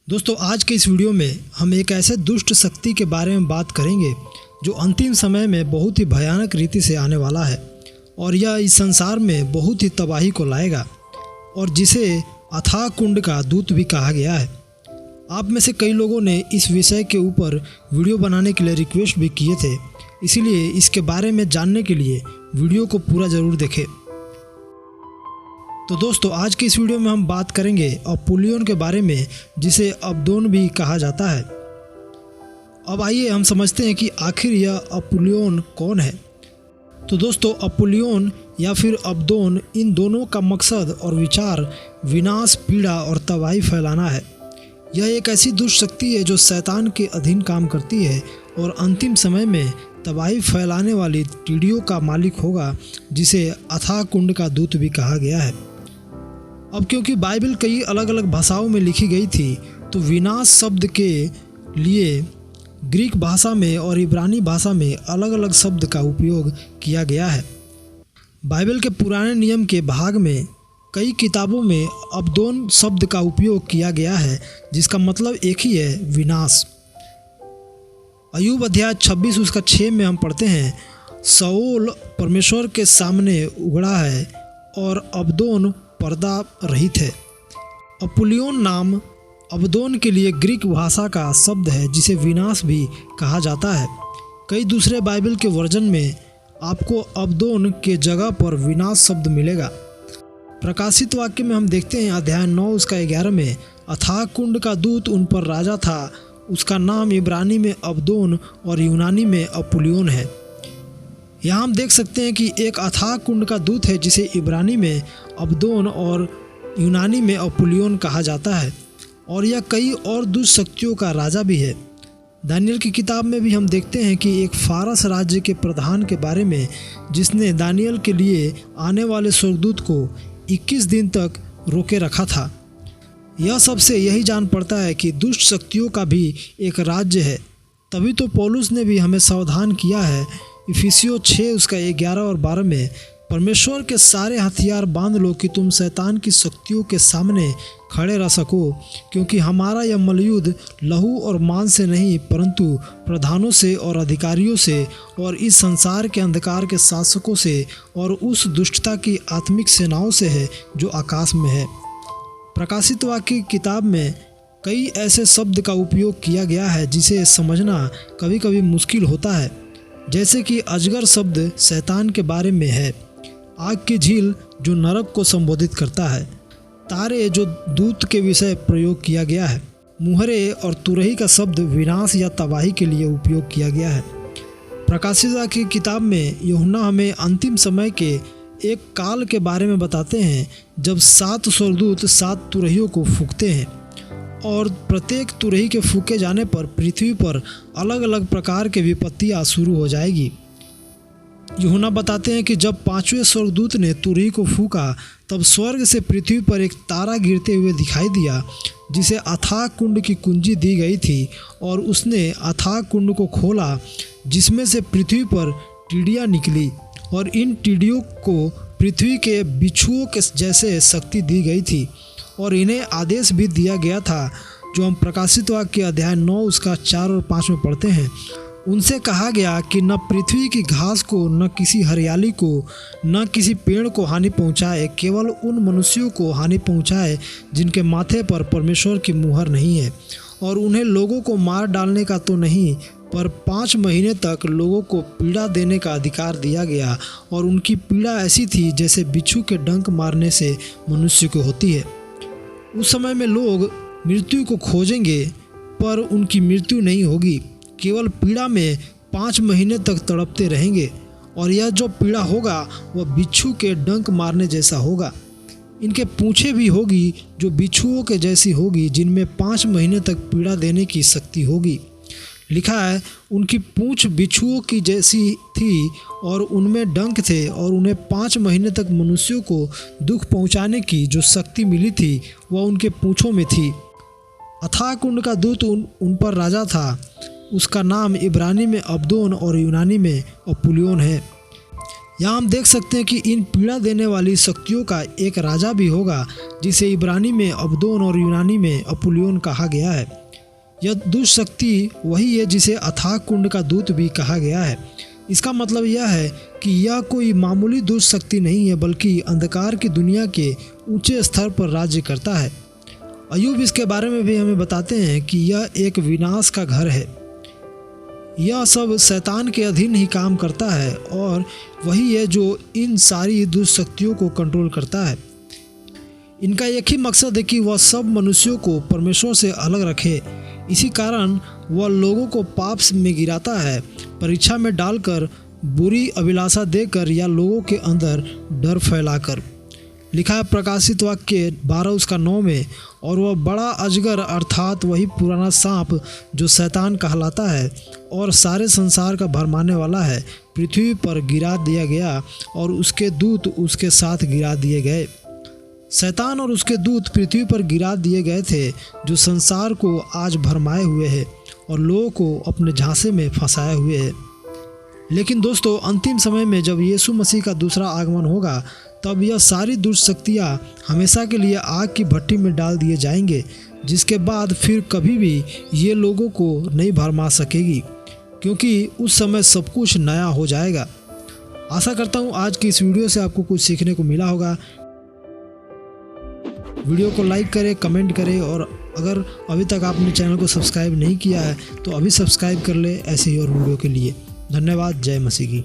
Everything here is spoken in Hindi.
दोस्तों आज के इस वीडियो में हम एक ऐसे दुष्ट शक्ति के बारे में बात करेंगे जो अंतिम समय में बहुत ही भयानक रीति से आने वाला है और यह इस संसार में बहुत ही तबाही को लाएगा और जिसे अथाह कुंड का दूत भी कहा गया है। आप में से कई लोगों ने इस विषय के ऊपर वीडियो बनाने के लिए रिक्वेस्ट भी किए थे, इसीलिए इसके बारे में जानने के लिए वीडियो को पूरा ज़रूर देखें। तो दोस्तों आज की इस वीडियो में हम बात करेंगे अपुल्योन के बारे में, जिसे अबदोन भी कहा जाता है। अब आइए हम समझते हैं कि आखिर यह अपुल्योन कौन है। तो दोस्तों अपुल्योन या फिर अबदोन, इन दोनों का मकसद और विचार विनाश, पीड़ा और तबाही फैलाना है। यह एक ऐसी दुष्ट शक्ति है जो शैतान के अधीन काम करती है और अंतिम समय में तबाही फैलाने वाली टीडियों का मालिक होगा, जिसे अथाह कुंड का दूत भी कहा गया है। अब क्योंकि बाइबल कई अलग अलग भाषाओं में लिखी गई थी, तो विनाश शब्द के लिए ग्रीक भाषा में और इब्रानी भाषा में अलग अलग शब्द का उपयोग किया गया है। बाइबल के पुराने नियम के भाग में कई किताबों में अबदोन शब्द का उपयोग किया गया है, जिसका मतलब एक ही है, विनाश। अय्यूब अध्याय 26 उसका 6 में हम पढ़ते हैं, शाऊल परमेश्वर के सामने उगड़ा है और अबदोन पर्दा रहित है। अपुल्योन नाम अबदोन के लिए ग्रीक भाषा का शब्द है, जिसे विनाश भी कहा जाता है। कई दूसरे बाइबल के वर्जन में आपको अबदोन के जगह पर विनाश शब्द मिलेगा। प्रकाशित वाक्य में हम देखते हैं अध्याय 9 उसका 11 में, अथाह कुंड का दूत उन पर राजा था, उसका नाम इब्रानी में अबदोन और यूनानी में अपुल्योन है। यहाँ हम देख सकते हैं कि एक अथाह कुंड का दूत है, जिसे इब्रानी में अबदोन और यूनानी में अपुल्योन कहा जाता है, और यह कई और दुष्ट शक्तियों का राजा भी है। दानियल की किताब में भी हम देखते हैं कि एक फारस राज्य के प्रधान के बारे में, जिसने दानियल के लिए आने वाले स्वर्गदूत को 21 दिन तक रोके रखा था। यह सबसे यही जान पड़ता है कि दुष्ट शक्तियों का भी एक राज्य है। तभी तो पौलुस ने भी हमें सावधान किया है, इफिसियों 6 उसका 11 और 12 में, परमेश्वर के सारे हथियार बांध लो कि तुम शैतान की शक्तियों के सामने खड़े रह सको, क्योंकि हमारा यह मलयुद्ध लहू और मांस से नहीं, परंतु प्रधानों से और अधिकारियों से और इस संसार के अंधकार के शासकों से और उस दुष्टता की आत्मिक सेनाओं से है जो आकाश में है। प्रकाशित वाक्य की किताब में कई ऐसे शब्द का उपयोग किया गया है जिसे समझना कभी कभी मुश्किल होता है, जैसे कि अजगर शब्द शैतान के बारे में है, आग की झील जो नरक को संबोधित करता है, तारे जो दूत के विषय प्रयोग किया गया है, मुहरे और तुरही का शब्द विनाश या तबाही के लिए उपयोग किया गया है। प्रकाशित की किताब में यूहन्ना हमें अंतिम समय के एक काल के बारे में बताते हैं, जब 7 स्वर्गदूत 7 तुरहियों को फूंकते हैं और प्रत्येक तुरही के फूके जाने पर पृथ्वी पर अलग अलग प्रकार के विपत्तियां शुरू हो जाएगी। यूहन्ना बताते हैं कि जब 5वें स्वर्गदूत ने तुरही को फूका, तब स्वर्ग से पृथ्वी पर एक तारा गिरते हुए दिखाई दिया, जिसे अथाह कुंड की कुंजी दी गई थी, और उसने अथाह कुंड को खोला, जिसमें से पृथ्वी पर टिड्डियाँ निकली, और इन टिड्डियों को पृथ्वी के बिच्छुओं के जैसे शक्ति दी गई थी, और इन्हें आदेश भी दिया गया था, जो हम प्रकाशित वाक्य अध्याय 9 उसका 4 और 5 में पढ़ते हैं। उनसे कहा गया कि न पृथ्वी की घास को, न किसी हरियाली को, न किसी पेड़ को हानि पहुंचाए, केवल उन मनुष्यों को हानि पहुंचाए जिनके माथे पर परमेश्वर की मुहर नहीं है, और उन्हें लोगों को मार डालने का तो नहीं, पर 5 महीने तक लोगों को पीड़ा देने का अधिकार दिया गया, और उनकी पीड़ा ऐसी थी जैसे बिच्छू के डंक मारने से मनुष्य को होती है। उस समय में लोग मृत्यु को खोजेंगे, पर उनकी मृत्यु नहीं होगी, केवल पीड़ा में 5 महीने तक तड़पते रहेंगे, और यह जो पीड़ा होगा वह बिच्छू के डंक मारने जैसा होगा। इनके पूँछें भी होगी जो बिच्छुओं के जैसी होगी, जिनमें 5 महीने तक पीड़ा देने की शक्ति होगी। लिखा है, उनकी पूँछ बिच्छुओं की जैसी थी और उनमें डंक थे, और उन्हें 5 महीने तक मनुष्यों को दुख पहुंचाने की जो शक्ति मिली थी वह उनके पूँछों में थी। अथाह कुंड का दूत उन पर राजा था, उसका नाम इब्रानी में अबदोन और यूनानी में अपुल्योन है। यहाँ हम देख सकते हैं कि इन पीड़ा देने वाली शक्तियों का एक राजा भी होगा जिसे इब्रानी में अबदोन और यूनानी में अपुल्योन कहा गया है। यह दुष्ट शक्ति वही है जिसे अथाह कुंड का दूत भी कहा गया है। इसका मतलब यह है कि यह कोई मामूली दुष्ट शक्ति नहीं है, बल्कि अंधकार की दुनिया के ऊंचे स्तर पर राज्य करता है। अय्यूब इसके बारे में भी हमें बताते हैं कि यह एक विनाश का घर है। यह सब शैतान के अधीन ही काम करता है और वही है जो इन सारी दुष्ट शक्तियों को कंट्रोल करता है। इनका एक ही मकसद है कि वह सब मनुष्यों को परमेश्वर से अलग रखे। इसी कारण वह लोगों को पाप में गिराता है, परीक्षा में डालकर, बुरी अभिलाषा देकर या लोगों के अंदर डर फैलाकर। लिखा है प्रकाशित वाक्य 12:9 में, और वह बड़ा अजगर अर्थात वही पुराना सांप जो शैतान कहलाता है और सारे संसार का भरमाने वाला है, पृथ्वी पर गिरा दिया गया और उसके दूत उसके साथ गिरा दिए गए। शैतान और उसके दूत पृथ्वी पर गिरा दिए गए थे, जो संसार को आज भरमाए हुए हैं और लोगों को अपने झांसे में फंसाए हुए हैं। लेकिन दोस्तों, अंतिम समय में जब यीशु मसीह का दूसरा आगमन होगा, तब यह सारी दुष्ट शक्तियाँ हमेशा के लिए आग की भट्टी में डाल दिए जाएंगे, जिसके बाद फिर कभी भी ये लोगों को नहीं भरमा सकेगी, क्योंकि उस समय सब कुछ नया हो जाएगा। आशा करता हूँ आज की इस वीडियो से आपको कुछ सीखने को मिला होगा। वीडियो को लाइक करें, कमेंट करें, और अगर अभी तक आपने चैनल को सब्सक्राइब नहीं किया है तो अभी सब्सक्राइब कर ले ऐसे ही और वीडियो के लिए। धन्यवाद। जय मसीह की।